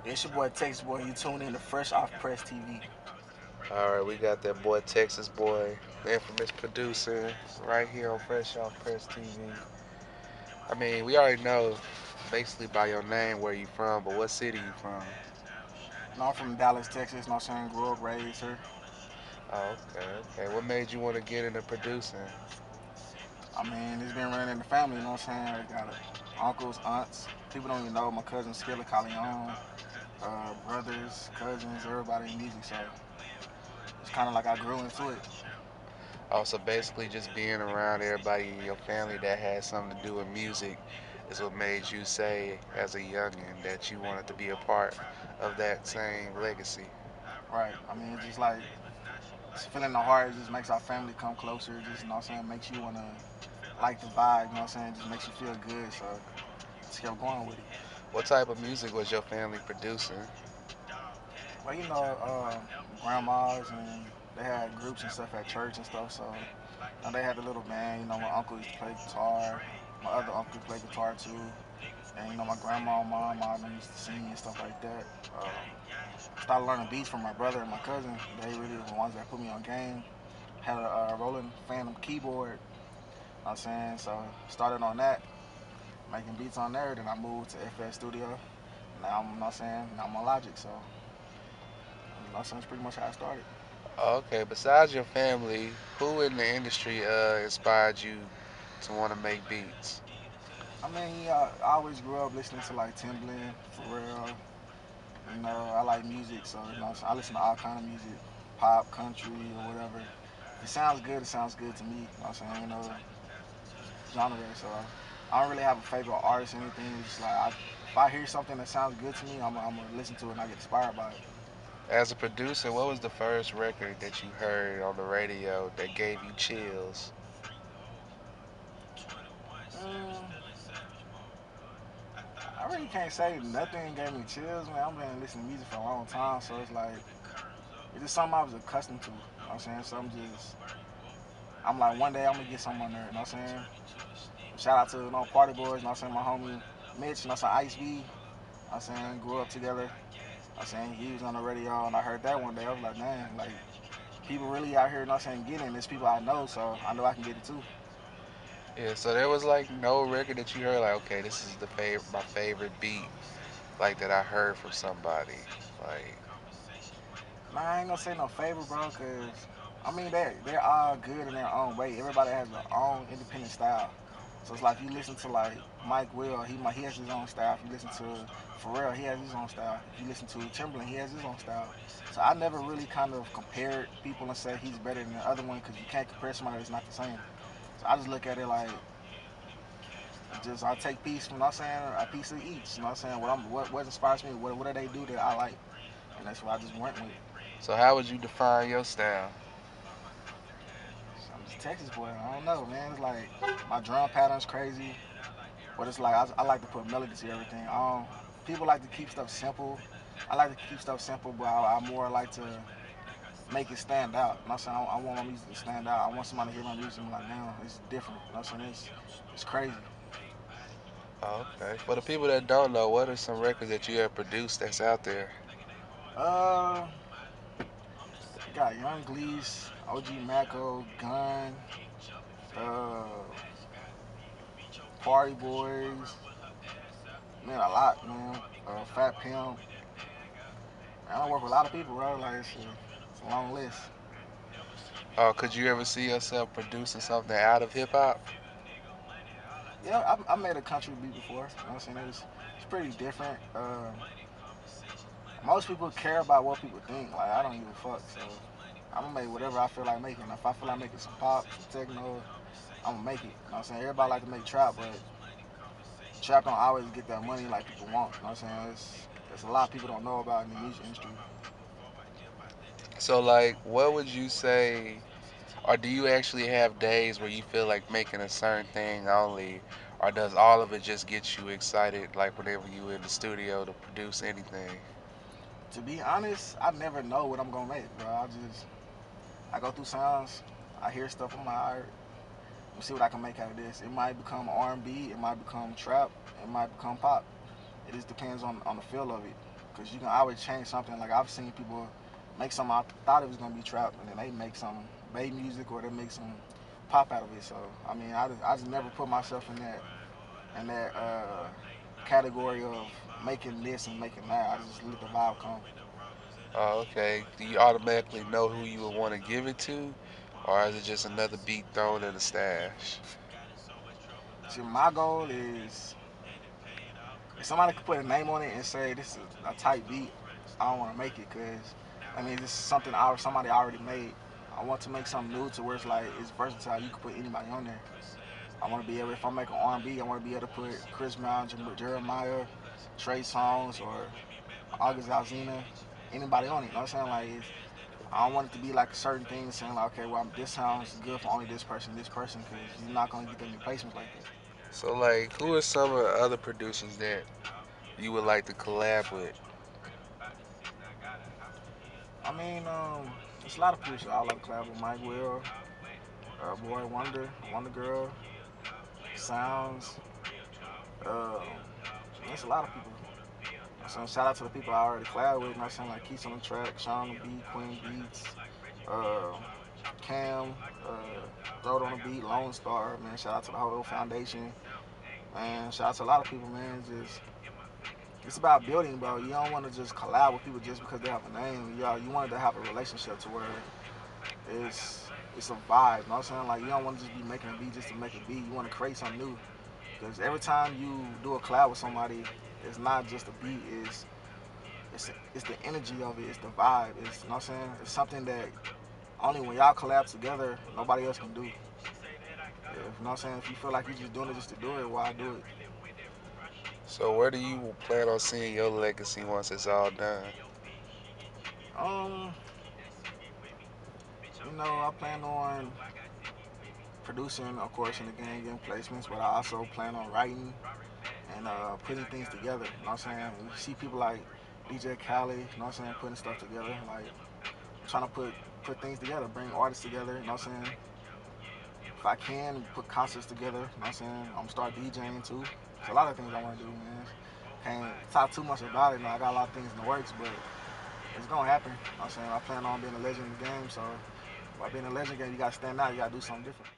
It's your boy Texas Boy. You tune in to Fresh Off Press TV. All right, we got that boy Texas boy, the infamous producer, right here on Fresh Off Press TV. I mean, we already know basically by your name where you from, but what city you from? I'm from Dallas, Texas. No saying, grew up, raised here. Oh, okay, okay. What made you want to get into producing? I mean, it's been running in the family. You know what I'm saying? I got uncles, aunts. People don't even know my cousin Skilla Callejon, brothers, cousins, everybody in music. So it's kind of like I grew into it. Also, basically just being around everybody in your family that has something to do with music is what made you say, as a youngin, that you wanted to be a part of that same legacy. Right. I mean, it's just like it's feeling the heart. It just makes our family come closer. Just, you know what I'm saying? Makes you want to like the vibe. You know what I'm saying? Just makes you feel good. So just kept going with it. What type of music was your family producing? Well, grandmas and they had groups and stuff at church and stuff. So they had a little band. My uncle used to play guitar. My other uncle played guitar too. And my grandma and mom used to sing and stuff like that. Started learning beats from my brother and my cousin. They really were the ones that put me on game. Had a Roland Phantom keyboard. You know what I'm saying? So started on that, making beats on there. Then I moved to FS Studio. Now I'm, you know what I'm saying? Now I'm on Logic. So, that's pretty much how I started. Okay, besides your family, who in the industry inspired you to want to make beats? I mean, I always grew up listening to like Timbaland, Pharrell. I like music, so I listen to all kind of music, pop, country, or whatever. If it sounds good, it sounds good to me. You know what I'm saying? Genre. So I don't really have a favorite artist or anything. It's just like if I hear something that sounds good to me, I'm gonna listen to it and I get inspired by it. As a producer, what was the first record that you heard on the radio that gave you chills? Mm, I really can't say nothing gave me chills, man. I've been listening to music for a long time, so it's just something I was accustomed to. You know what I'm saying? I'm like, one day I'm gonna get something on there. You know what I'm saying? Shout out to Party Boys. You know what I'm saying? My homie Mitch. You know what I'm saying? Ice B. You know what I'm saying? Grew up together. You know what I'm saying? He was on the radio, and I heard that one day. I was like, man, like people really out here. You know what I'm saying? Getting it. There's people I know, so I know I can get it too. Yeah, so there was like no record that you heard like, okay, this is my favorite beat like that I heard from somebody. Like, Man, I ain't gonna say no favor, bro, cause I mean they're all good in their own way. Everybody has their own independent style. So it's like if you listen to like Mike Will, he has his own style. If you listen to Pharrell, he has his own style. If you listen to Timberland, he has his own style. So I never really kind of compared people and say he's better than the other one because you can't compare somebody that's not the same. So I just look at it like just I take piece from, you know what I'm saying, a piece of each. You know what I'm saying? What inspires me, what do they do that I like? And that's what I just went with. so how would you define your style? I'm just a Texas boy. I don't know, man. It's like my drum pattern's crazy, but it's like I like to put melody to everything. People like to keep stuff simple. I like to keep stuff simple, but I more like to make it stand out. You know what I'm saying? I want my music to stand out. I want somebody to hear my music and be like, damn, it's different. You know what I'm saying? It's crazy. Oh, okay. For the people that don't know, what are some records that you have produced that's out there? Uh, got Young Glees, OG Mako, Gun, uh, Party Boys, man, a lot, man. Fat Pimp. Man, I work with a lot of people, bro. Like it's a long list. Could you ever see yourself producing something out of hip hop? Yeah, I made a country beat before. You know what I'm saying? It's pretty different. Most people care about what people think. Like I don't give a fuck. So I'm gonna make whatever I feel like making. If I feel like making some pop, some techno, I'm gonna make it. You know what I'm saying? Everybody like to make trap, but trap don't always get that money like people want. You know what I'm saying? There's a lot of people don't know about in the music industry. So, like, what would you say, or do you actually have days where you feel like making a certain thing only, or does all of it just get you excited, like whenever you in the studio to produce anything? To be honest, I never know what I'm gonna make, bro. I go through sounds, I hear stuff on my heart. Let me see what I can make out of this. It might become R&B, it might become trap, it might become pop. It just depends on the feel of it. because you can always change something. Like I've seen people make something I thought it was gonna be trap, and then they make some bass music or they make some pop out of it. So I mean, I just never put myself in that category of making this and making that. I just let the vibe come. Oh, okay. Do you automatically know who you would want to give it to, or is it just another beat thrown in the stash? See, my goal is if somebody could put a name on it and say this is a tight beat, I don't want to make it because I mean this is something somebody already made. I want to make something new to where it's like it's versatile. You can put anybody on there. I want to be able, if I make an R&B, I want to be able to put Chris Brown, Jeremiah, Trey Songz, or August Alsina, anybody on it. You know what I'm saying? Like, I don't want it to be like a certain thing saying like, okay, well, this sounds good for only this person, because you're not gonna get any placements like that. So, like, who are some of the other producers that you would like to collab with? I mean, it's a lot of producers I like to collab with. Mike Will, Boy Wonder, Wonder Girl, Sounds. There's a lot of people. So shout out to the people I already collab with. You know what I'm saying? Like Keith on the track, Sean on the beat, Queen Beats, uh, Cam, Throat on the beat, Lone Star, man. Shout out to the whole foundation, man. Shout out to a lot of people, man. Just it's about building, bro. You don't want to just collab with people just because they have a name. You want to have a relationship to where it's a vibe. You know what I'm saying? Like you don't want to just be making a beat just to make a beat. You want to create something new. Because every time you do a collab with somebody, it's not just a beat. It's the energy of it. It's the vibe. It's, you know what I'm saying? It's something that only when y'all collab together, nobody else can do. If, you know what I'm saying? If you feel like you're just doing it just to do it, why do it? So, where do you plan on seeing your legacy once it's all done? Um, I plan on producing, of course, in the game, getting placements, but I also plan on writing and putting things together. You know what I'm saying? You see people like DJ Khaled, you know what I'm saying, putting stuff together, like trying to put things together, bring artists together, you know what I'm saying? If I can put concerts together, you know what I'm saying? I'm gonna start DJing too. There's a lot of things I wanna do, man. Can't talk too much about it, I got a lot of things in the works, but it's gonna happen. You know what I'm saying? I plan on being a legend in the game, so by being a legend game, you gotta stand out, you gotta do something different.